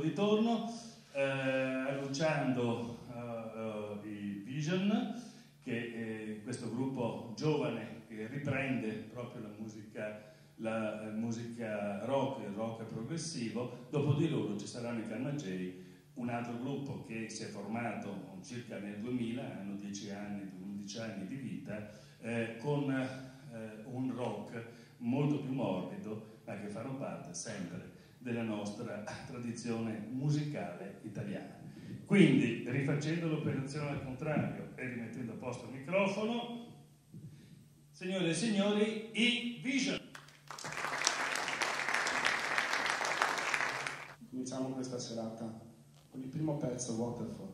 di torno, annunciando i Vision, che questo gruppo giovane che riprende proprio la musica rock, il rock progressivo. Dopo di loro ci saranno i Karma J, un altro gruppo che si è formato circa nel 2000, hanno 11 anni di vita, con un rock molto più morbido, ma che fanno parte sempre della nostra tradizione musicale italiana. Quindi, rifacendo l'operazione al contrario e rimettendo a posto il microfono, signore e signori, i Vision. Cominciamo questa serata con il primo pezzo, Waterfall.